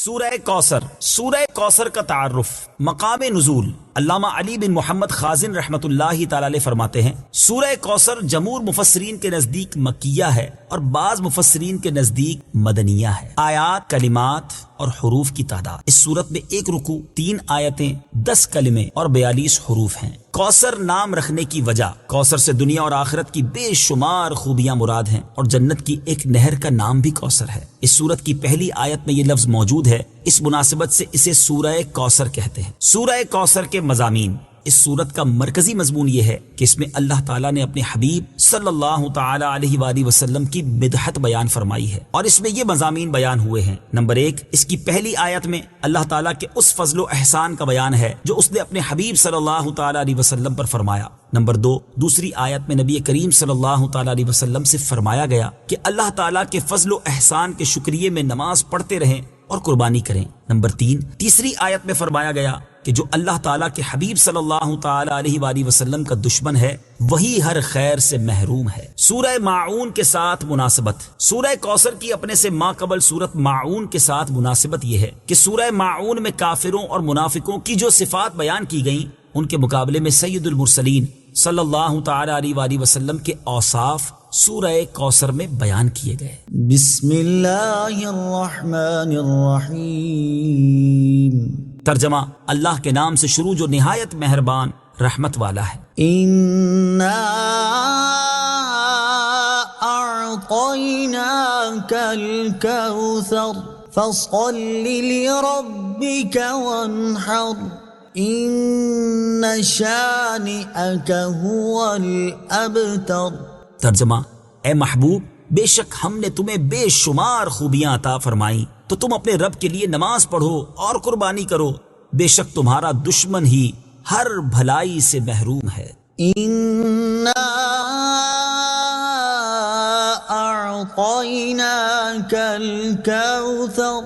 سورہ کوثر. سورہ کوثر کا تعارف. مقام نزول. علامہ علی بن محمد خازن رحمت اللہ تعالی علیہ فرماتے ہیں سورہ کوثر جمہور مفسرین کے نزدیک مکیہ ہے اور بعض مفسرین کے نزدیک مدنیہ ہے. آیات، کلمات اور حروف کی تعداد. اس سورت میں 1 رکوع، 3 آیتیں، 10 کلمے اور 42 حروف ہیں. کوثر نام رکھنے کی وجہ، کوثر سے دنیا اور آخرت کی بے شمار خوبیاں مراد ہیں اور جنت کی ایک نہر کا نام بھی کوثر ہے. اس سورت کی پہلی آیت میں یہ لفظ موجود ہے، اس مناسبت سے اسے سورہ کوثر کہتے ہیں. سورہ کوثر کے مضامین. اس سورت کا مرکزی مضمون یہ ہے کہ اس میں اللہ تعالیٰ نے اپنے حبیب صلی اللہ تعالی علیہ وآلہ وسلم کی مدحت بیان فرمائی ہے اور اس میں یہ مضامین بیان ہوئے ہیں. نمبر 1، اس کی پہلی آیت میں اللہ تعالیٰ کے اس فضل و احسان کا بیان ہے جو اس نے اپنے حبیب صلی اللہ تعالی علیہ وسلم پر فرمایا. نمبر 2، دوسری آیت میں نبی کریم صلی اللہ تعالی علیہ وسلم سے فرمایا گیا کہ اللہ تعالیٰ کے فضل و احسان کے شکریے میں نماز پڑھتے رہیں اور قربانی کریں. نمبر 3، تیسری آیت میں فرمایا گیا کہ جو اللہ تعالیٰ کے حبیب صلی اللہ تعالی علیہ وآلہ وسلم کا دشمن ہے وہی ہر خیر سے محروم ہے. سورہ ماعون کے ساتھ مناسبت. سورہ کوثر کی اپنے سے ماقبل سورت ماعون کے ساتھ مناسبت یہ ہے کہ سورہ ماعون میں کافروں اور منافقوں کی جو صفات بیان کی گئیں ان کے مقابلے میں سید المرسلین صلی اللہ تعالی علیہ وآلہ وسلم کے اوصاف سورہ کوثر میں بیان کیے گئے. بسم اللہ الرحمن الرحیم. ترجمہ: اللہ کے نام سے شروع جو نہایت مہربان رحمت والا ہے. اِنَّا أَعْطَيْنَاكَ الْكَوْثَرَ فَصَلِّ لِرَبِّكَ وَانْحَرْ إِنَّ شَانِئَكَ هُوَ الْأَبْتَرُ. ترجمہ: اے محبوب، بے شک ہم نے تمہیں بے شمار خوبیاں عطا فرمائیں تو تم اپنے رب کے لیے نماز پڑھو اور قربانی کرو، بے شک تمہارا دشمن ہی ہر بھلائی سے محروم ہے. اِنَّا أَعْطَيْنَاكَ الْكَوْثَرَ.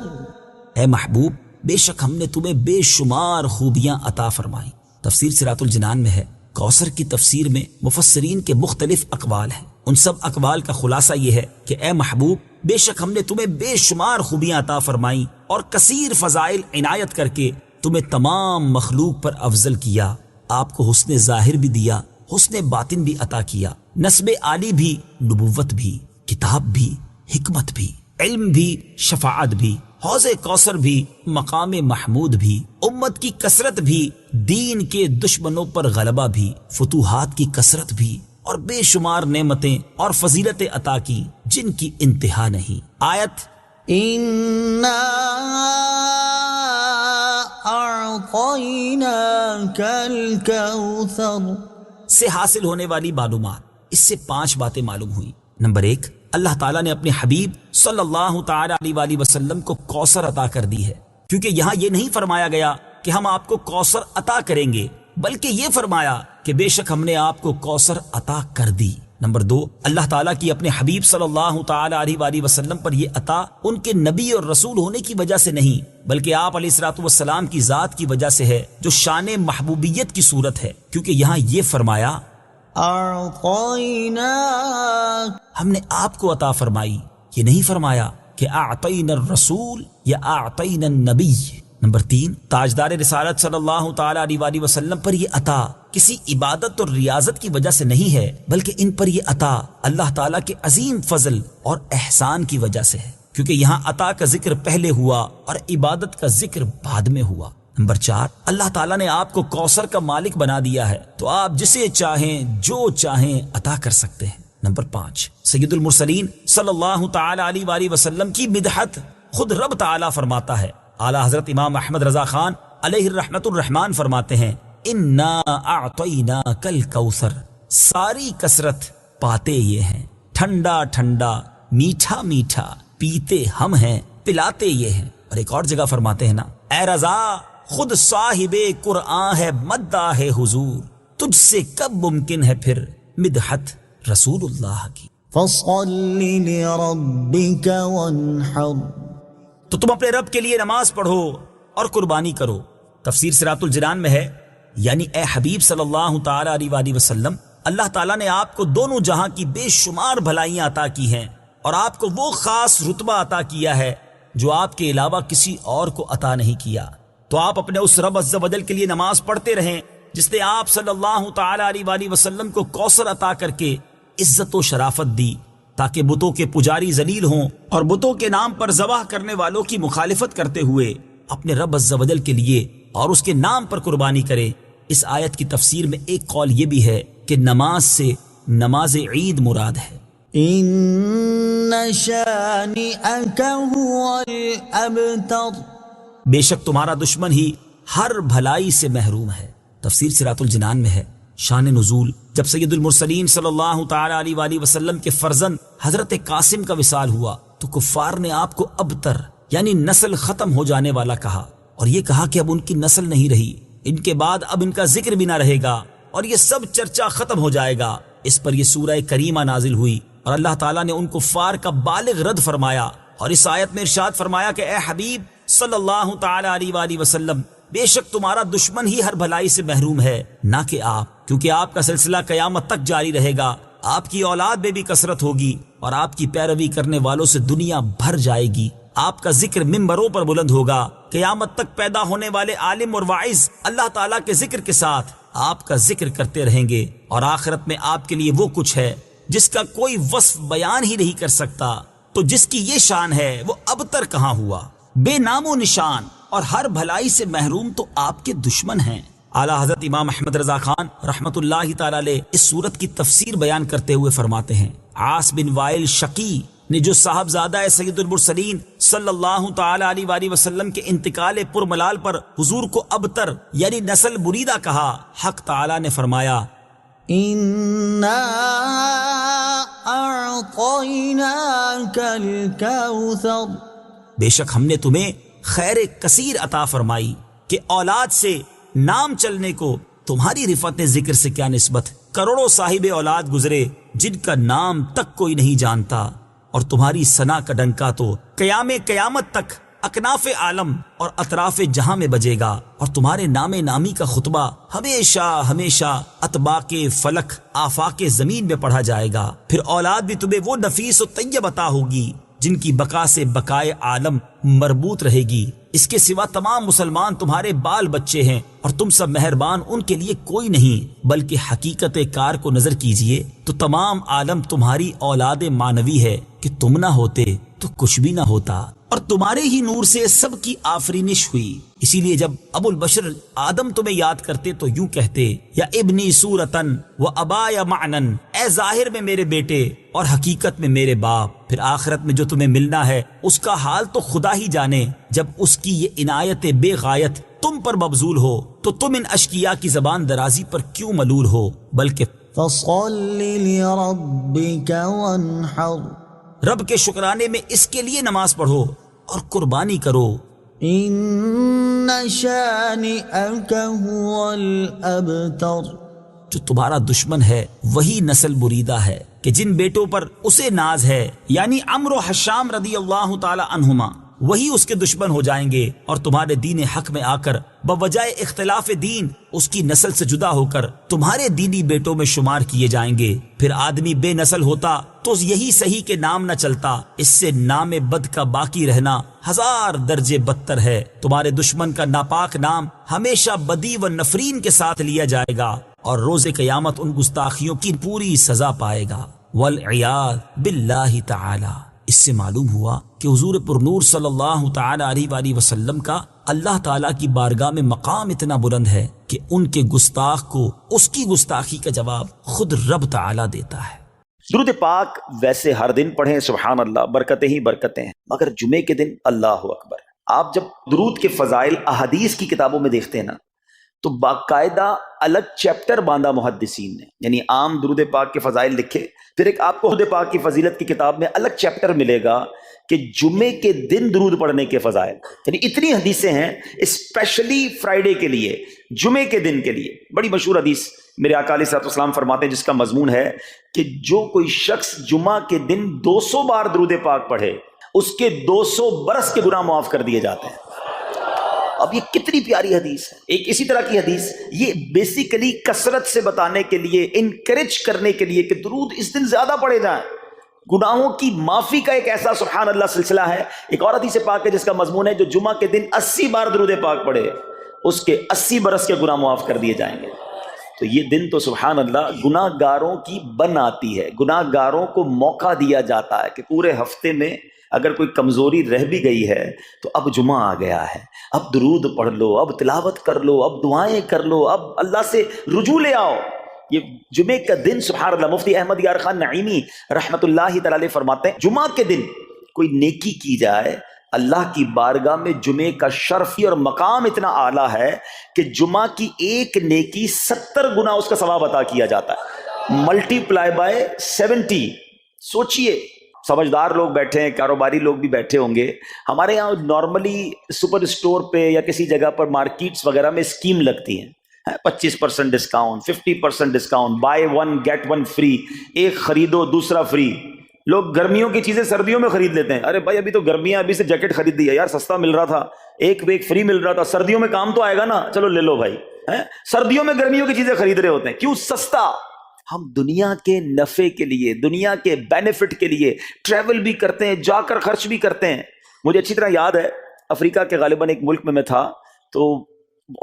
اے محبوب، بے شک ہم نے تمہیں بے شمار خوبیاں عطا فرمائیں. تفسیر صراط الجنان میں ہے کوثر کی تفسیر میں مفسرین کے مختلف اقوال ہیں. ان سب اقوال کا خلاصہ یہ ہے کہ اے محبوب، بے شک ہم نے تمہیں بے شمار خوبیاں عطا فرمائیں اور کثیر فضائل عنایت کر کے تمہیں تمام مخلوق پر افضل کیا. آپ کو حسن ظاہر بھی دیا، حسن باطن بھی عطا کیا، نسب عالی بھی، نبوت بھی، کتاب بھی، حکمت بھی، علم بھی، شفاعت بھی، حوض کوثر بھی، مقام محمود بھی، امت کی کثرت بھی، دین کے دشمنوں پر غلبہ بھی، فتوحات کی کثرت بھی اور بے شمار نعمتیں اور فضیلتیں عطا کی جن کی انتہا نہیں. آیت: اِنَّا أَعْطَيْنَاكَ الْكَوْثَرَ سے حاصل ہونے والی معلومات. اس سے 5 باتیں معلوم ہوئی. نمبر 1، اللہ تعالیٰ نے اپنے حبیب صلی اللہ تعالی علیہ وآلہ وسلم کو کوثر عطا کر دی ہے، کیونکہ یہاں یہ نہیں فرمایا گیا کہ ہم آپ کو کوثر عطا کریں گے، بلکہ یہ فرمایا کہ بے شک ہم نے آپ کو کوثر عطا کر دی. نمبر 2، اللہ تعالیٰ کی اپنے حبیب صلی اللہ تعالی علیہ وآلہ وسلم پر یہ عطا ان کے نبی اور رسول ہونے کی وجہ سے نہیں بلکہ آپ علیہ الصلوۃ والسلام کی ذات کی وجہ سے ہے جو شان محبوبیت کی صورت ہے، کیونکہ یہاں یہ فرمایا أَعْطَيْنَاكَ، ہم نے آپ کو عطا فرمائی. یہ نہیں فرمایا کہ اعطینا الرسول یا اعطینا النبی. نمبر 3، تاجدار رسالت صلی اللہ تعالی علیہ وآلہ وسلم پر یہ عطا کسی عبادت اور ریاضت کی وجہ سے نہیں ہے بلکہ ان پر یہ عطا اللہ تعالیٰ کے عظیم فضل اور احسان کی وجہ سے ہے، کیونکہ یہاں عطا کا ذکر پہلے ہوا اور عبادت کا ذکر بعد میں ہوا. نمبر 4، اللہ تعالیٰ نے آپ کو کوثر کا مالک بنا دیا ہے تو آپ جسے چاہیں جو چاہیں عطا کر سکتے ہیں. نمبر 5، سید المرسلین صلی اللہ تعالی علیہ وآلہ وسلم کی مدحت خود رب تعالیٰ فرماتا ہے. اعلیٰ حضرت امام احمد رضا خان علیہ الرحمت الرحمان فرماتے ہیں اِنَّا أَعْطَيْنَاكَ الْكَوْثَرَ. ساری کثرت پاتے یہ ہیں، ٹھنڈا ٹھنڈا، میٹھا میٹھا، پیتے ہم ہیں، پلاتے یہ ہیں. اور ایک اور جگہ فرماتے ہیں نا، اے رضا خود صاحب قرآن ہے مداح حضور، تجھ سے کب ممکن ہے پھر مدحت رسول اللہ کی. فَصَلِّ لِرَبِّكَ وَانْحَرْ. تو تم اپنے رب کے لیے نماز پڑھو اور قربانی کرو. تفسیر صراط الجنان میں ہے یعنی اے حبیب صلی اللہ تعالی علیہ وآلہ وسلم، اللہ تعالیٰ نے آپ کو دونوں جہاں کی بے شمار بھلائیاں عطا کی ہیں اور آپ کو وہ خاص رتبہ عطا کیا ہے جو آپ کے علاوہ کسی اور کو عطا نہیں کیا۔ تو آپ اپنے اس رب عز و جل کے لیے نماز پڑھتے رہیں جس نے آپ صلی اللہ تعالی علیہ وآلہ وسلم کو کوثر عطا کر کے عزت و شرافت دی، تاکہ بتوں کے پجاری ذلیل ہوں اور بتوں کے نام پر ذبح کرنے والوں کی مخالفت کرتے ہوئے اپنے رب عز و جل کے لیے اور اس کے نام پر قربانی کرے۔ اس آیت کی تفسیر میں ایک قول یہ بھی ہے کہ نماز سے نماز عید مراد ہے۔ إن شانئك هو الأبتر، بے شک تمہارا دشمن ہی ہر بھلائی سے محروم ہے۔ تفسیر صراط الجنان میں ہے۔ شان نزول، جب سید المرسلین صلی اللہ تعالی علیہ وآلہ وسلم کے فرزند حضرت قاسم کا وصال ہوا تو کفار نے آپ کو ابتر یعنی نسل ختم ہو جانے والا کہا، اور یہ کہا کہ اب ان کی نسل نہیں رہی، ان کے بعد اب ان کا ذکر بھی نہ رہے گا اور یہ سب چرچا ختم ہو جائے گا۔ اس پر یہ سورہ کریمہ نازل ہوئی اور اللہ تعالیٰ نے ان کفار کا بالغ رد فرمایا، اور اس آیت میں ارشاد فرمایا کہ اے حبیب صلی اللہ تعالی علیہ وآلہ وسلم، بے شک تمہارا دشمن ہی ہر بھلائی سے محروم ہے، نہ کہ آپ، کیونکہ آپ کا سلسلہ قیامت تک جاری رہے گا، آپ کی اولاد میں بھی کثرت ہوگی اور آپ کی پیروی کرنے والوں سے دنیا بھر جائے گی۔ آپ کا ذکر ممبروں پر بلند ہوگا، قیامت تک پیدا ہونے والے عالم اور واعظ اللہ تعالیٰ کے ذکر کے ساتھ آپ کا ذکر کرتے رہیں گے، اور آخرت میں آپ کے لیے وہ کچھ ہے جس کا کوئی وصف بیان ہی نہیں کر سکتا۔ تو جس کی یہ شان ہے وہ ابتر کہاں ہوا، بے نام و نشان اور ہر بھلائی سے محروم تو آپ کے دشمن ہیں۔ اعلیٰ حضرت امام احمد رضا خان رحمۃ اللہ تعالی علیہ اس صورت کی تفسیر بیان کرتے ہوئے فرماتے ہیں، عاص بن وائل شقی نے جو صاحبزادہ سید المرسلین صلی اللہ تعالی علیہ وآلہ وسلم کے انتقال پرملال پر حضور کو ابتر یعنی نسل بریدہ کہا، حق تعالی نے فرمایا إنا أعطيناك الكوثر، بے شک ہم نے تمہیں خیر کثیر عطا فرمائی، کہ اولاد سے نام چلنے کو تمہاری رفعت ذکر سے کیا نسبت، کروڑوں صاحب اولاد گزرے جن کا نام تک کوئی نہیں جانتا، اور تمہاری ثنا کا ڈنکا تو قیامت تک اکناف عالم اور اطراف جہاں میں بجے گا، اور تمہارے نام نامی کا خطبہ ہمیشہ ہمیشہ اطباق فلک آفاق زمین میں پڑھا جائے گا۔ پھر اولاد بھی تمہیں وہ نفیس و طیب عطا ہوگی جن کی بقا سے بقائے عالم مربوط رہے گی۔ اس کے سوا تمام مسلمان تمہارے بال بچے ہیں، اور تم سب مہربان ان کے لیے کوئی نہیں، بلکہ حقیقت کار کو نظر کیجئے تو تمام عالم تمہاری اولاد مانوی ہے، کہ تم نہ ہوتے تو کچھ بھی نہ ہوتا، اور تمہارے ہی نور سے سب کی آفرینش ہوئی۔ اسی لیے جب ابو البشر آدم تمہیں یاد کرتے تو یوں کہتے، یا ابنی صورتن و ابایا معنن، اے ظاہر میں میرے بیٹے اور حقیقت میں میرے باپ۔ پھر آخرت میں جو تمہیں ملنا ہے اس کا حال تو خدا ہی جانے، جب اس کی یہ عنایت بے غایت تم پر مبذول ہو تو تم ان اشقیاء کی زبان درازی پر کیوں ملول ہو، بلکہ فصل لربك وانحر، رب کے شکرانے میں اس کے لیے نماز پڑھو اور قربانی کرو۔ إن شانئك هو الأبتر، جو تمہارا دشمن ہے وہی نسل بریدہ ہے، کہ جن بیٹوں پر اسے ناز ہے یعنی عمرو و حشام رضی اللہ تعالی عنہما، وہی اس کے دشمن ہو جائیں گے، اور تمہارے دین حق میں آ کر بوجہ اختلاف دین اس کی نسل سے جدا ہو کر تمہارے دینی بیٹوں میں شمار کیے جائیں گے۔ پھر آدمی بے نسل ہوتا تو یہی صحیح کہ نام نہ چلتا، اس سے نام بد کا باقی رہنا 1000 درجے بدتر ہے۔ تمہارے دشمن کا ناپاک نام ہمیشہ بدی و نفرین کے ساتھ لیا جائے گا، اور روز قیامت ان گستاخیوں کی پوری سزا پائے گا، والعیاذ باللہ تعالی۔ اس سے معلوم ہوا کہ حضور پرنور صلی اللہ تعالی علیہ وآلہ وسلم کا اللہ تعالیٰ کی بارگاہ میں مقام اتنا بلند ہے کہ ان کے گستاخ کو اس کی گستاخی کا جواب خود رب تعالیٰ دیتا ہے۔ درود پاک ویسے ہر دن پڑھیں، سبحان اللہ، برکتیں ہی برکتیں ہیں، مگر جمعے کے دن اللہ اکبر۔ آپ جب درود کے فضائل احادیث کی کتابوں میں دیکھتے ہیں نا، تو باقاعدہ الگ چیپٹر باندھا محدثین نے، یعنی عام درود پاک کے فضائل لکھے، پھر ایک آپ کو درود پاک کی فضیلت کی کتاب میں الگ چیپٹر ملے گا کہ جمعے کے دن درود پڑھنے کے فضائل، یعنی اتنی حدیثیں ہیں اسپیشلی فرائیڈے کے لیے، جمعے کے دن کے لیے۔ بڑی مشہور حدیث میرے آقا علیہ الصلوۃ والسلام فرماتے ہیں، جس کا مضمون ہے کہ جو کوئی شخص جمعہ کے دن 200 بار درود پاک پڑھے، اس کے 200 برس کے گناہ معاف کر دیے جاتے ہیں۔ اب یہ کتنی پیاری حدیث ہے۔ ایک اسی طرح کی حدیث، یہ بیسیکلی کثرت سے بتانے کے لیے، انکریج کرنے کے لیے کہ درود اس دن زیادہ پڑھے جائیں۔ گناہوں کی معافی کا ایک ایسا سبحان اللہ سلسلہ ہے. ایک اور حدیث پاک ہے جس کا مضمون ہے جو جمعہ کے دن 80 بار درود پاک پڑھے اس کے 80 برس کے گناہ معاف کر دیے جائیں گے. تو یہ دن تو سبحان اللہ گناہ گاروں کی بن آتی ہے. گناہ گاروں کو موقع دیا جاتا ہے کہ پورے ہفتے میں اگر کوئی کمزوری رہ بھی گئی ہے تو اب جمعہ آ گیا ہے, اب درود پڑھ لو, اب تلاوت کر لو, اب دعائیں کر لو, اب اللہ سے رجوع لے آؤ. یہ جمعے کا دن سبحان اللہ مفتی احمد یار خان نعیمی رحمت اللہ تعالی علیہ فرماتے ہیں جمعہ کے دن کوئی نیکی کی جائے اللہ کی بارگاہ میں جمعے کا شرفی اور مقام اتنا اعلیٰ ہے کہ جمعہ کی ایک نیکی 70 گنا اس کا ثواب عطا کیا جاتا ہے, ملٹی پلائی بائی 70. سوچئے, سمجھدار لوگ بیٹھے ہیں, کاروباری لوگ بھی بیٹھے ہوں گے. ہمارے یہاں نارملی سپر اسٹور پہ یا کسی جگہ پر مارکیٹس وغیرہ میں اسکیم لگتی ہیں, 25% discount, 50% discount, buy 1 get 1 free, ایک خریدو دوسرا فری. لوگ گرمیوں کی چیزیں سردیوں میں خرید لیتے ہیں. ارے بھائی ابھی تو گرمیاں, ابھی سے جیکٹ خرید دی ہے یار, سستا مل رہا تھا, ایک فری مل رہا تھا, سردیوں میں کام تو آئے گا نا, چلو لے لو بھائی. سردیوں میں گرمیوں کی چیزیں خرید رہے ہوتے ہیں, کیوں؟ سستا. ہم دنیا کے نفع کے لیے, دنیا کے بینیفٹ کے لیے ٹریول بھی کرتے ہیں, جا کر خرچ بھی کرتے ہیں. مجھے اچھی طرح یاد ہے افریقہ کے غالباً ایک ملک میں تھا, تو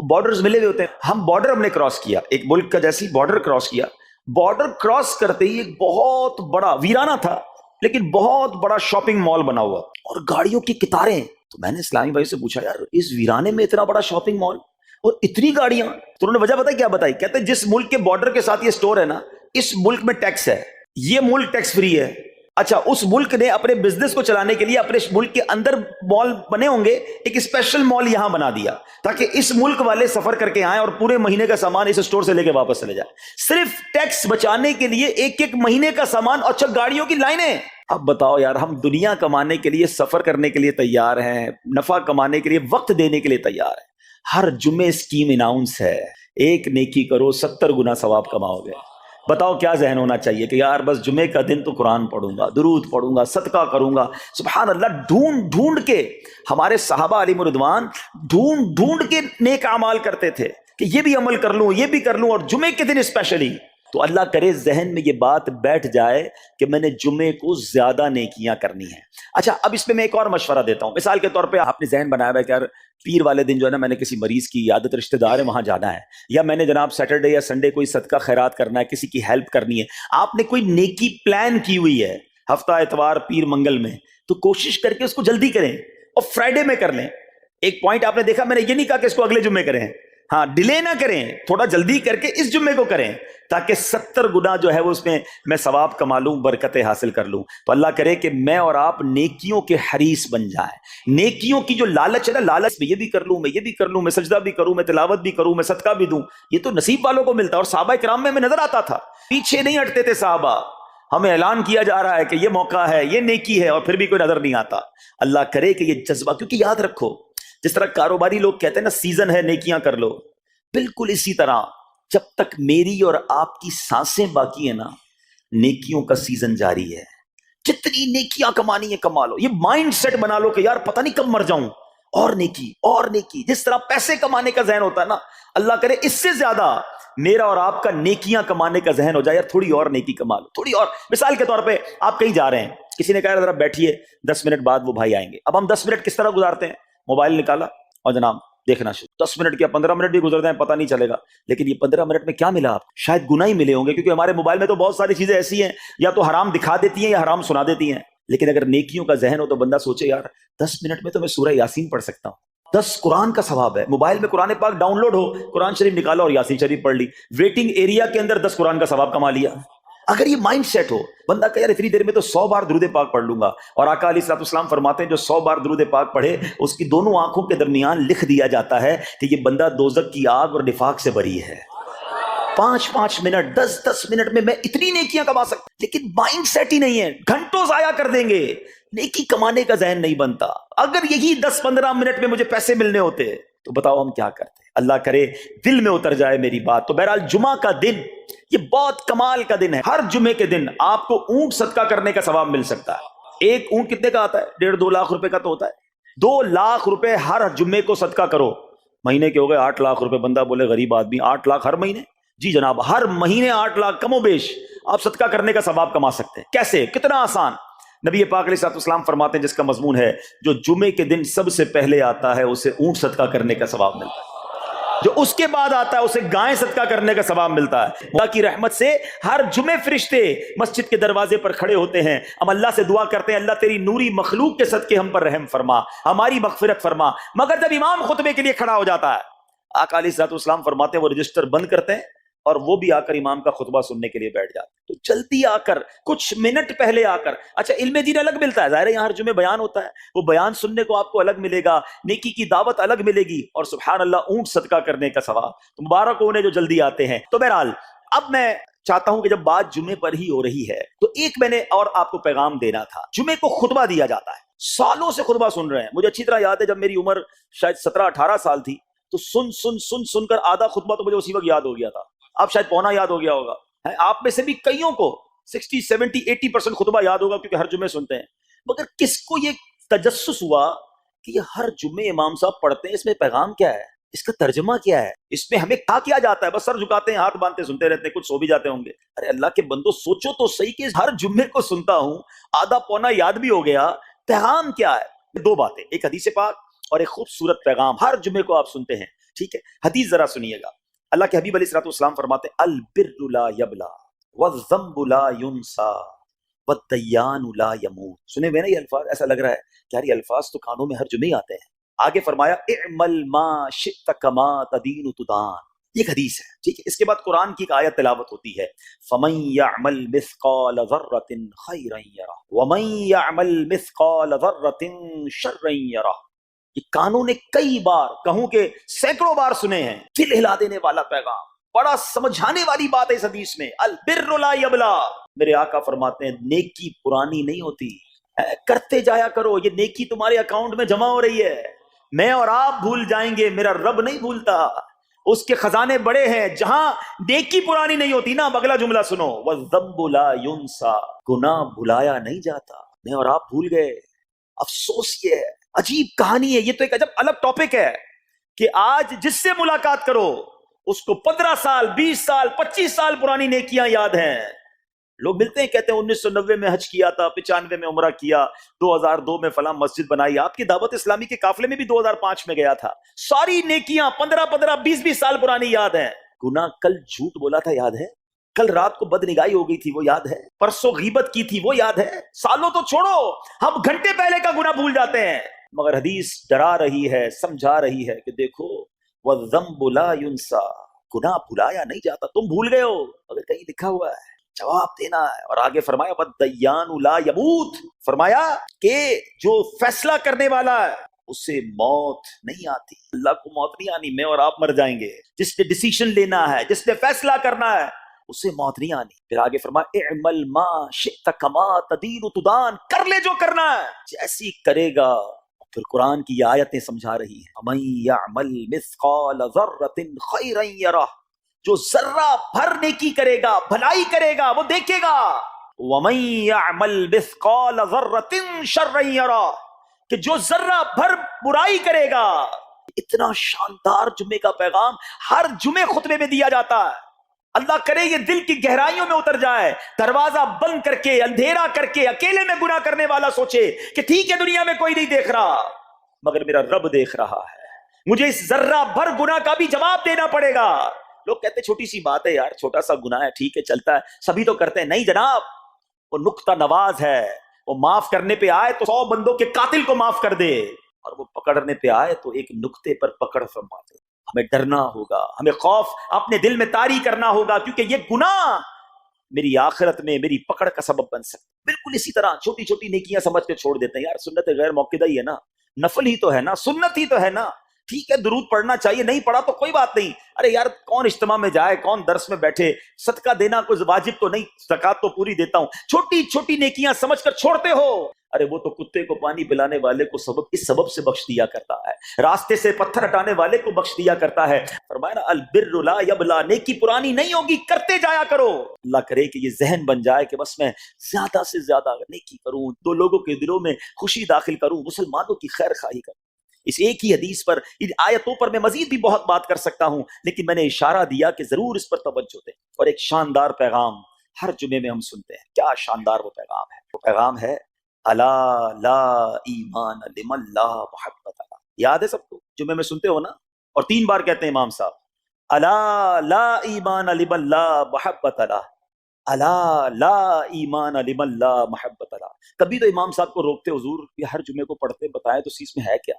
بارڈرز ملے ہوئے ہوتے ہیں. ہم بارڈر ہم نے کراس کیا, ایک ملک کا جیسی بارڈر کراس کیا. بارڈر کراس کرتے ہی ایک بہت بڑا, ویرانہ تھا لیکن بہت بڑا شاپنگ مال بنا ہوا اور گاڑیوں کی قطاریں. تو میں نے اسلامی بھائی سے پوچھا یار اس ویرانے میں اتنا بڑا شاپنگ مال اور اتنی گاڑیاں؟ تو انہوں نے وجہ پتہ کیا بتائی؟ کہتے ہیں جس ملک کے بارڈر کے ساتھ یہ سٹور ہے نا, اس ملک میں ٹیکس ہے, یہ ملک ٹیکس فری ہے. اچھا, اس ملک نے اپنے بزنس کو چلانے کے لیے اپنے ملک کے اندر مال بنے ہوں گے, ایک اسپیشل مال یہاں بنا دیا تاکہ اس ملک والے سفر کر کے آئیں اور پورے مہینے کا سامان اس سٹور سے لے کے واپس چلے جائیں, صرف ٹیکس بچانے کے لیے. ایک مہینے کا سامان, اچھا گاڑیوں کی لائنیں. اب بتاؤ یار, ہم دنیا کمانے کے لیے, سفر کرنے کے لیے تیار ہیں, نفع کمانے کے لیے وقت دینے کے لیے تیار ہیں. ہر جمعے اسکیم اناؤنس ہے, ایک نیکی کرو 70 گنا ثواب کماؤ گے. بتاؤ کیا ذہن ہونا چاہیے کہ یار بس جمعے کا دن تو قرآن پڑھوں گا, درود پڑھوں گا, صدقہ کروں گا. سبحان اللہ, ڈھونڈ ڈھونڈ کے ہمارے صحابہ علیہم رضوان ڈھونڈ ڈھونڈ کے نیک اعمال کرتے تھے کہ یہ بھی عمل کر لوں, یہ بھی کر لوں, اور جمعے کے دن اسپیشلی. تو اللہ کرے ذہن میں یہ بات بیٹھ جائے کہ میں نے جمعے کو زیادہ نیکیاں کرنی ہیں. اچھا, اب اس پہ میں ایک اور مشورہ دیتا ہوں. مثال کے طور پہ آپ نے ذہن بنایا ہے کہ یار پیر والے دن جو ہے نا میں نے کسی مریض کی عیادت, رشتہ دار ہے وہاں جانا ہے, یا میں نے جناب سیٹرڈے یا سنڈے کوئی صدقہ خیرات کرنا ہے, کسی کی ہیلپ کرنی ہے. آپ نے کوئی نیکی پلان کی ہوئی ہے ہفتہ اتوار پیر منگل میں, تو کوشش کر کے اس کو جلدی کریں اور فرائیڈے میں کر لیں. ایک پوائنٹ آپ نے دیکھا, میں نے یہ نہیں کہا کہ اس کو اگلے جمعے کریں, ہاں ڈیلے نہ کریں, تھوڑا جلدی کر کے اس جمعے کو کریں تاکہ 70 گنا جو ہے وہ اس میں ثواب کما لوں, برکتیں حاصل کر لوں. تو اللہ کرے کہ میں اور آپ نیکیوں کے حریص بن جائیں. نیکیوں کی جو لالچ ہے نا, لالچ میں یہ بھی کر لوں, میں یہ بھی کر لوں, میں سجدہ بھی کروں, میں تلاوت بھی کروں, میں صدقہ بھی دوں, یہ تو نصیب والوں کو ملتا ہے. اور صحابہ کرام میں نظر آتا تھا, پیچھے نہیں ہٹتے تھے صحابہ. ہمیں اعلان کیا جا رہا ہے کہ یہ موقع ہے, یہ نیکی ہے, اور پھر بھی کوئی نظر نہیں آتا. اللہ کرے کہ یہ جذبہ, کیونکہ یاد رکھو جس طرح کاروباری لوگ کہتے ہیں نا سیزن ہے نیکیاں کر لو, بالکل اسی طرح جب تک میری اور آپ کی سانسیں باقی ہیں نا, نیکیوں کا سیزن جاری ہے. جتنی نیکیاں کمانی ہے کما لو. یہ مائنڈ سیٹ بنا لو کہ یار پتہ نہیں کب مر جاؤں, اور نیکی اور نیکی. جس طرح پیسے کمانے کا ذہن ہوتا ہے نا, اللہ کرے اس سے زیادہ میرا اور آپ کا نیکیاں کمانے کا ذہن ہو جائے. یار تھوڑی اور نیکی کما لو, تھوڑی اور. مثال کے طور پہ آپ کہیں جا رہے ہیں, کسی نے کہا ذرا بیٹھیے 10 منٹ بعد وہ بھائی آئیں گے. اب ہم 10 منٹ کس طرح گزارتے ہیں؟ موبائل نکالا اور جناب دیکھنا شروع. 10 منٹ کیا 15 منٹ بھی گزر جائیں پتہ نہیں چلے گا. لیکن یہ 15 منٹ میں کیا ملا آپ؟ شاید گناہ ہی ملے ہوں گے, کیونکہ ہمارے موبائل میں تو بہت ساری چیزیں ایسی ہیں یا تو حرام دکھا دیتی ہیں یا حرام سنا دیتی ہیں. لیکن اگر نیکیوں کا ذہن ہو تو بندہ سوچے یار 10 منٹ میں تو میں سورہ یاسین پڑھ سکتا ہوں, 10 قرآن کا ثواب ہے. موبائل میں قرآن پاک ڈاؤن لوڈ ہو, قرآن شریف نکالا اور یاسین شریف پڑھ لی, ویٹنگ ایریا کے اندر 10 قرآن کا ثواب کما لیا. اگر یہ مائنڈ سیٹ ہو, بندہ کہ یار اتنی دیر میں تو 100 بار درود پاک پڑھ لوں گا. اور آقا علیہ الصلوۃ والسلام فرماتے ہیں جو 100 بار درود پاک پڑھے اس کی دونوں آنکھوں کے درمیان لکھ دیا جاتا ہے کہ یہ بندہ دوزخ کی آگ اور نفاق سے بری ہے. 5 منٹ 10 منٹ میں اتنی نیکیاں کما سکتا, لیکن مائنڈ سیٹ ہی نہیں ہے, گھنٹوں ضائع کر دیں گے, نیکی کمانے کا ذہن نہیں بنتا. اگر یہی 10-15 منٹ میں مجھے پیسے ملنے ہوتے تو بتاؤ ہم کیا کرتے. اللہ کرے دل میں اتر جائے میری بات. تو بہرحال جمعہ کا دن یہ بہت کمال کا دن ہے. ہر جمعے کے دن آپ کو اونٹ صدقہ کرنے کا ثواب مل سکتا ہے. ایک اونٹ کتنے کا آتا ہے؟ 1.5-2 لاکھ روپے کا تو ہوتا ہے. 2 لاکھ روپے ہر جمعے کو صدقہ کرو, مہینے کے ہو گئے 8 لاکھ روپے. بندہ بولے غریب آدمی 8 لاکھ ہر مہینے؟ جی جناب, ہر مہینے 8 لاکھ کم و بیش آپ صدقہ کرنے کا ثواب کما سکتے ہیں. کیسے؟ کتنا آسان. نبی پاک علیہ الصلوۃ والسلام فرماتے ہیں جس کا مضمون ہے جو جمعے کے دن سب سے پہلے آتا ہے اسے اونٹ صدقہ کرنے کا ثواب ملتا ہے، جو اس کے بعد آتا ہے اسے گائے صدقہ کرنے کا ثواب ملتا ہے. اللہ کی رحمت سے ہر جمعے فرشتے مسجد کے دروازے پر کھڑے ہوتے ہیں. ہم اللہ سے دعا کرتے ہیں اللہ تیری نوری مخلوق کے صدقے ہم پر رحم فرما، ہماری مغفرت فرما. مگر جب امام خطبے کے لیے کھڑا ہو جاتا ہے آقا علیہ الصلوۃ والسلام فرماتے ہیں وہ رجسٹر بند کرتے ہیں اور وہ بھی آ کر امام کا خطبہ سننے کے لیے بیٹھ جاتے. تو جلدی آ کر کچھ منٹ پہلے آ کر، اچھا علم دین الگ ملتا ہے، ظاہر ہے یہاں ہر جمعے بیان ہوتا ہے، وہ بیان سننے کو آپ کو الگ ملے گا، نیکی کی دعوت الگ ملے گی، اور سبحان اللہ اونٹ صدقہ کرنے کا ثواب. تو مبارک ہو انہیں جو جلدی آتے ہیں. تو بہرحال اب میں چاہتا ہوں کہ جب بات جمعے پر ہی ہو رہی ہے تو ایک میں نے اور آپ کو پیغام دینا تھا. جمعے کو خطبہ دیا جاتا ہے، سالوں سے خطبہ سن رہے ہیں. مجھے اچھی طرح یاد ہے جب میری عمر شاید 17-18 سال تھی تو سن کر آدھا خطبہ تو مجھے اسی وقت یاد ہو گیا تھا. اب شاید پونا یاد ہو گیا ہوگا. آپ میں سے بھی کئیوں کو 60, 70, 80% خطبہ یاد ہوگا کیونکہ ہر جمعے سنتے ہیں. مگر کس کو یہ تجسس ہوا کہ یہ ہر جمعے امام صاحب پڑھتے ہیں، اس میں پیغام کیا ہے، اس کا ترجمہ کیا ہے، اس میں ہمیں کیا جاتا ہے؟ بس سر جھکاتے ہیں، ہاتھ باندھتے سنتے رہتے ہیں، کچھ سو بھی جاتے ہوں گے. ارے اللہ کے بندو سوچو تو صحیح کہ ہر جمعے کو سنتا ہوں، آدھا پونا یاد بھی ہو گیا، پیغام کیا ہے؟ دو باتیں، ایک حدیث پاک اور ایک خوبصورت پیغام. ہر جمعے کو آپ سنتے ہیں، ٹھیک ہے. حدیث ذرا سنیے گا. اللہ کے حبیب علیہ الصلوۃ والسلام فرماتے ہیں البر لا یبلا والذنب لا ینسا والدیان لا یموت. سنے ہوئے نا یہ الفاظ؟ ایسا لگ رہا ہے کہ یار یہ الفاظ تو کانوں میں ہر جمعے آتے ہیں. آگے فرمایا اعمل ما شئت کما تدین تدان. یہ ایک حدیث ہے، ٹھیک ہے. اس کے بعد قرآن کی ایک آیت تلاوت ہوتی ہے فمن یعمل مثقال ذرۃ خیرا یرہ ومن یعمل مثقال ذرۃ شرا یرہ. یہ کانوں نے کئی بار، کہوں کہ سینکڑوں بار سنے ہیں. دل ہلا دینے والا پیغام، بڑا سمجھانے والی بات ہے اس حدیث میں. البر لا یبلا. میرے آقا فرماتے ہیں نیکی پرانی نہیں ہوتی، کرتے جایا کرو. یہ نیکی تمہارے اکاؤنٹ میں جمع ہو رہی ہے. میں اور آپ بھول جائیں گے، میرا رب نہیں بھولتا. اس کے خزانے بڑے ہیں. جہاں نیکی پرانی نہیں ہوتی نا، اگلا جملہ سنو والذنب لا ینسا. گناہ بھلایا نہیں جاتا. میں اور آپ بھول گئے. افسوس یہ ہے، عجیب کہانی ہے. یہ تو ایک عجب الگ ٹاپک ہے کہ آج جس سے ملاقات کرو اس کو 15 سال 20 سال 25 سال پرانی نیکیاں یاد ہیں. لوگ ملتے ہیں کہتے ہیں 1990 میں حج کیا تھا، 95 میں عمرہ کیا، 2002 میں فلاں مسجد بنائی. آپ کی دعوت اسلامی کے قافلے میں بھی 2005 میں گیا تھا. ساری نیکیاں 15 20 سال پرانی یاد ہیں. گناہ کل جھوٹ بولا تھا یاد ہے، کل رات کو بد نگاہی ہو گئی تھی وہ یاد ہے، پرسوں غیبت کی تھی وہ یاد ہے. سالوں تو چھوڑو، ہم گھنٹے پہلے کا گناہ بھول جاتے ہیں. مگر حدیث ڈرا رہی ہے، سمجھا رہی ہے کہ دیکھو وَالذَّنبُ لَا يُنسَى. گناہ بھلایا نہیں جاتا. تم بھول گئے ہو مگر کہیں لکھا ہوا ہے، جواب دینا ہے. اور آگے فرمایا وَالدَّيَّانُ لَا يَمُوتُ. فرمایا کہ جو فیصلہ کرنے والا ہے اسے موت نہیں آتی. اللہ کو موت نہیں آنی، میں اور آپ مر جائیں گے. جس نے ڈیسیشن لینا ہے، جس نے فیصلہ کرنا ہے اسے موت نہیں آنی. پھر آگے فرمایا اعمل ما شئت کما تدین تدان. کر لے جو کرنا ہے، جیسی کرے گا. پھر قرآن کی یہ آیتیں سمجھا رہی ہیں وَمَن يَعْمَلْ مِثْقَالَ ذَرَّةٍ خَيْرًا يَرَهُ. جو ذرہ بھر نیکی کرے گا، بھلائی کرے گا، وہ دیکھے گا. وَمَن يَعْمَلْ مِثْقَالَ ذَرَّةٍ شَرًّا يَرَهُ. کہ جو ذرہ بھر برائی کرے گا. اتنا شاندار جمعے کا پیغام ہر جمعے خطبے میں دیا جاتا ہے. اللہ کرے یہ دل کی گہرائیوں میں اتر جائے. دروازہ بند کر کے، اندھیرا کر کے، اکیلے میں گناہ کرنے والا سوچے کہ ٹھیک ہے دنیا میں کوئی نہیں دیکھ رہا مگر میرا رب دیکھ رہا ہے. مجھے اس ذرہ بھر گناہ کا بھی جواب دینا پڑے گا. لوگ کہتے ہیں چھوٹی سی بات ہے یار، چھوٹا سا گناہ ہے، ٹھیک ہے چلتا ہے، سبھی تو کرتے ہیں. نہیں جناب، وہ نقطہ نواز ہے. وہ معاف کرنے پہ آئے تو 100 بندوں کے قاتل کو معاف کر دے، اور وہ پکڑنے پہ آئے تو ایک نقطے پر پکڑ فرما دے. ہمیں ڈرنا ہوگا، ہمیں خوف اپنے دل میں طاری کرنا ہوگا، کیونکہ یہ گناہ میری آخرت میں میری پکڑ کا سبب بن سکتا. بالکل اسی طرح چھوٹی چھوٹی نیکیاں سمجھ کے چھوڑ دیتے ہیں. یار سنت غیر موقدہ ہی ہے نا، نفل ہی تو ہے نا، سنت ہی تو ہے نا، ٹھیک ہے درود پڑھنا چاہیے، نہیں پڑھا تو کوئی بات نہیں. ارے یار کون اجتماع میں جائے، کون درس میں بیٹھے، صدقہ دینا کوئی واجب تو نہیں، زکات تو پوری دیتا ہوں. چھوٹی چھوٹی نیکیاں سمجھ کر چھوڑتے ہو. ارے وہ تو کتے کو پانی پلانے والے کو اس سبب سے بخش دیا کرتا ہے، راستے سے پتھر ہٹانے والے کو بخش دیا کرتا ہے. فرمایا نا البر لا یبلا. نیکی پرانی نہیں ہوگی، کرتے جایا کرو. اللہ کرے کہ یہ ذہن بن جائے کہ بس میں زیادہ سے زیادہ نیکی کروں، 2 لوگوں کے دلوں میں خوشی داخل کروں، مسلمانوں کی خیر خواہی کروں. اس ایک ہی حدیث پر، ان آیتوں پر میں مزید بھی بہت بات کر سکتا ہوں، لیکن میں نے اشارہ دیا کہ ضرور اس پر توجہ دیں. اور ایک شاندار پیغام ہر جمعے میں ہم سنتے ہیں، کیا شاندار وہ پیغام ہے. وہ پیغام ہے الا لا ایمان لمن لا محبت لا. یاد ہے سب کو؟ جمعے میں سنتے ہو نا؟ اور 3 بار کہتے ہیں امام صاحب الا لا ایمان لمن لا محبت لا، الا لا ایمان لمن لا محبت لا. کبھی تو امام صاحب کو روکتے، حضور یہ ہر جمعے کو پڑھتے بتائیں تو اس میں ہے کیا؟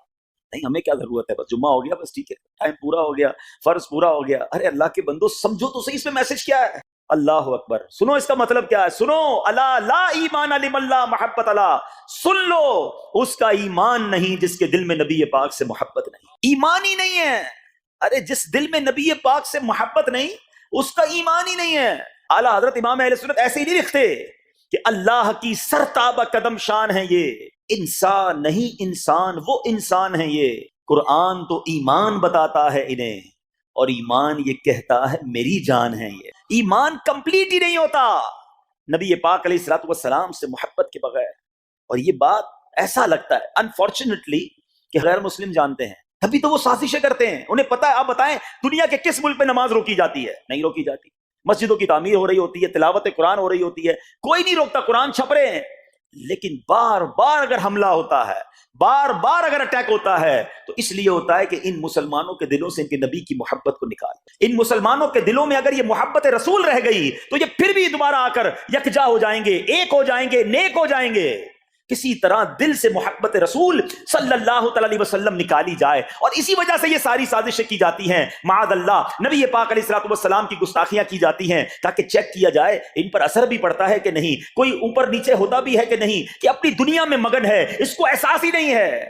نہیں، ہمیں کیا ضرورت ہے، بس جمعہ ہو گیا، بس ٹھیک ہے، ٹائم پورا ہو گیا، فرض پورا ہو گیا. ارے اللہ کے بندو سمجھو تو صحیح اس میں میسج کیا ہے. اللہ اکبر. سنو اس کا مطلب کیا ہے، سنو الا لا ایمان لمن لا محبت لا. سن لو، اس کا ایمان نہیں جس کے دل میں نبی پاک سے محبت نہیں. ایمان ہی نہیں ہے. ارے جس دل میں نبی پاک سے محبت نہیں اس کا ایمان ہی نہیں ہے. اعلیٰ حضرت امام اہل سنت ایسے ہی نہیں لکھتے کہ اللہ کی سرتابہ قدم شان ہے یہ، انسان نہیں انسان، وہ انسان ہے یہ. قرآن تو ایمان بتاتا ہے انہیں، اور ایمان یہ کہتا ہے میری جان ہے یہ. ایمان کمپلیٹ ہی نہیں ہوتا نبی پاک علیہ الصلوۃ والسلام سے محبت کے بغیر. اور یہ بات ایسا لگتا ہے انفارچونیٹلی کہ غیر مسلم جانتے ہیں، تبھی تو وہ سازشیں کرتے ہیں. انہیں پتا ہے. آپ بتائیں دنیا کے کس ملک میں نماز روکی جاتی ہے؟ نہیں روکی جاتی. مسجدوں کی تعمیر ہو رہی ہوتی ہے، تلاوت قرآن ہو رہی ہوتی ہے، کوئی نہیں روکتا، قرآن چھپ رہے ہیں. لیکن بار بار اگر حملہ ہوتا ہے، بار بار اگر اٹیک ہوتا ہے تو اس لیے ہوتا ہے کہ ان مسلمانوں کے دلوں سے ان کے نبی کی محبت کو نکال. ان مسلمانوں کے دلوں میں اگر یہ محبت رسول رہ گئی تو یہ پھر بھی دوبارہ آ کر یکجا ہو جائیں گے، ایک ہو جائیں گے، نیک ہو جائیں گے. کسی طرح دل سے محبت رسول صلی اللہ علیہ وسلم نکالی جائے، اور اسی وجہ سے یہ ساری سازشیں کی جاتی ہیں. معاذ اللہ نبی پاک علیہ الصلوۃ والسلام کی گستاخیاں کی جاتی ہیں تاکہ چیک کیا جائے ان پر اثر بھی پڑتا ہے کہ نہیں، کوئی اوپر نیچے ہوتا بھی ہے کہ نہیں، کہ اپنی دنیا میں مگن ہے، اس کو احساس ہی نہیں ہے.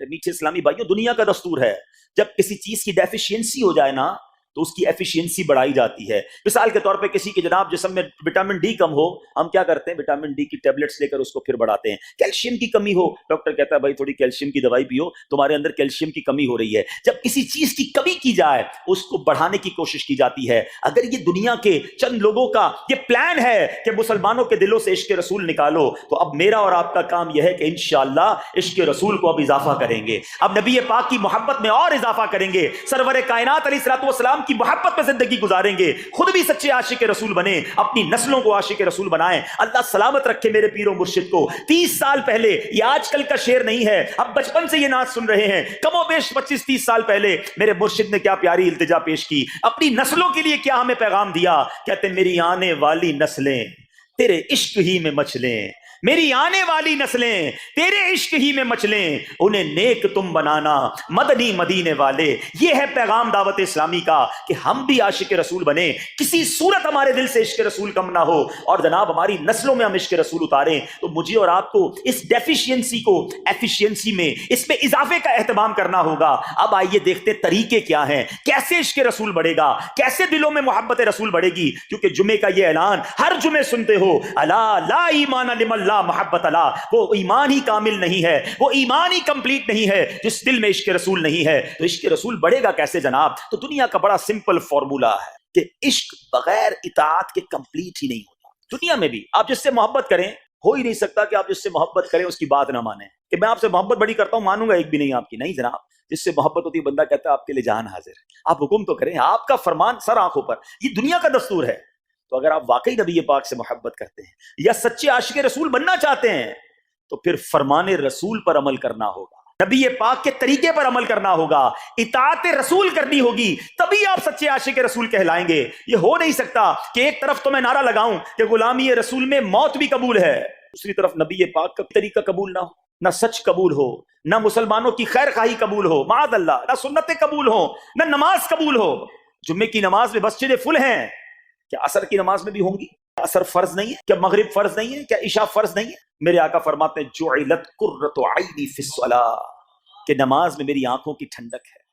میٹھے اسلامی بھائیوں، دنیا کا دستور ہے جب کسی چیز کی ڈیفیشینسی ہو جائے نا تو اس کی ایفیشینسی بڑھائی جاتی ہے. مثال کے طور پہ کسی کے جناب جسم میں وٹامن ڈی کم ہو، ہم کیا کرتے ہیں، وٹامن ڈی کی ٹیبلٹس لے کر اس کو پھر بڑھاتے ہیں. کیلشیم کی کمی ہو، ڈاکٹر کہتا ہے بھائی تھوڑی کیلشیم کی دوائی پیو، تمہارے اندر کیلشیم کی کمی ہو رہی ہے. جب کسی چیز کی کمی کی جائے اس کو بڑھانے کی کوشش کی جاتی ہے. اگر یہ دنیا کے چند لوگوں کا یہ پلان ہے کہ مسلمانوں کے دلوں سے عشق رسول نکالو، تو اب میرا اور آپ کا کام یہ ہے کہ انشاءاللہ عشق رسول کو اب اضافہ کریں گے، اب نبی پاک کی محبت میں اور اضافہ کریں گے، سرور کائنات علیہ الصلوۃ والسلام کی محبت میں زندگی گزاریں گے، خود بھی سچے عاشق رسول بنیں، اپنی نسلوں کو عاشق رسول بنائیں. اللہ سلامت رکھے میرے پیر و مرشد کو. 30 سال پہلے، یہ آج کل کا شعر نہیں ہے، اب بچپن سے یہ نعت سن رہے ہیں، کم و بیش 25-30 سال پہلے میرے مرشد نے کیا پیاری التجا پیش کی، اپنی نسلوں کے لیے کیا ہمیں پیغام دیا. کہتے میری آنے والی نسلیں تیرے عشق ہی میں مچلیں، میری آنے والی نسلیں تیرے عشق ہی میں مچلیں، انہیں نیک تم بنانا مدنی مدینے والے. یہ ہے پیغام دعوت اسلامی کا کہ ہم بھی عاشق رسول بنیں، کسی صورت ہمارے دل سے عشق رسول کم نہ ہو، اور جناب ہماری نسلوں میں ہم عشق رسول اتاریں. تو مجھے اور آپ کو اس ڈیفیشینسی کو ایفیشینسی میں، اس میں اضافے کا اہتمام کرنا ہوگا. اب آئیے دیکھتے طریقے کیا ہیں، کیسے عشق رسول بڑھے گا، کیسے دلوں میں محبت رسول بڑھے گی. کیونکہ جمعے کا یہ اعلان ہر جمعے سنتے ہو، الا لا ایمان لمن لا محبت لا. وہ ایمان ہی کامل نہیں ہے، وہ ایمان ہی کمپلیٹ نہیں ہے جس دل میں عشق رسول نہیں ہے. تو عشق رسول بڑھے گا کیسے جناب؟ تو دنیا کا بڑا سمپل فارمولا ہے کہ عشق بغیر اطاعت کے کمپلیٹ ہی نہیں ہوتا. دنیا میں بھی آپ جس سے محبت کریں، ہو ہی نہیں سکتا کہ آپ جس سے محبت کریں اس کی بات نہ مانیں. کہ میں آپ سے محبت بڑی کرتا ہوں، مانوں گا ایک بھی نہیں آپ کی. نہیں جناب، جس سے محبت ہوتی ہے بندہ کہتا ہے آپ کے لیے جان حاضر. آپ حکم تو کریں، آپ کا فرمان سر آنکھوں پر. یہ دنیا کا دستور ہے. تو اگر آپ واقعی نبی پاک سے محبت کرتے ہیں یا سچے عاشق رسول بننا چاہتے ہیں تو پھر فرمان رسول پر عمل کرنا ہوگا، نبی پاک کے طریقے پر عمل کرنا ہوگا، اطاعت رسول کرنی ہوگی، تبھی آپ سچے عاشق رسول کہلائیں گے. یہ ہو نہیں سکتا کہ ایک طرف تو میں نعرہ لگاؤں کہ غلامی رسول میں موت بھی قبول ہے، دوسری طرف نبی پاک کا طریقہ قبول نہ ہو، نہ سچ قبول ہو، نہ مسلمانوں کی خیر خواہی قبول ہو، معاذ اللہ، نہ سنتیں قبول ہو، نہ نماز قبول ہو. جمعے کی نماز میں مسجدیں فل ہیں، کیا عصر کی نماز میں بھی ہوں گی؟ عصر فرض نہیں ہے؟ کیا مغرب فرض نہیں ہے؟ کیا عشاء فرض نہیں ہے؟ میرے آقا فرماتے ہیں جعلت قرۃ عینی فی الصلاۃ، کہ نماز میں میری آنکھوں کی ٹھنڈک ہے.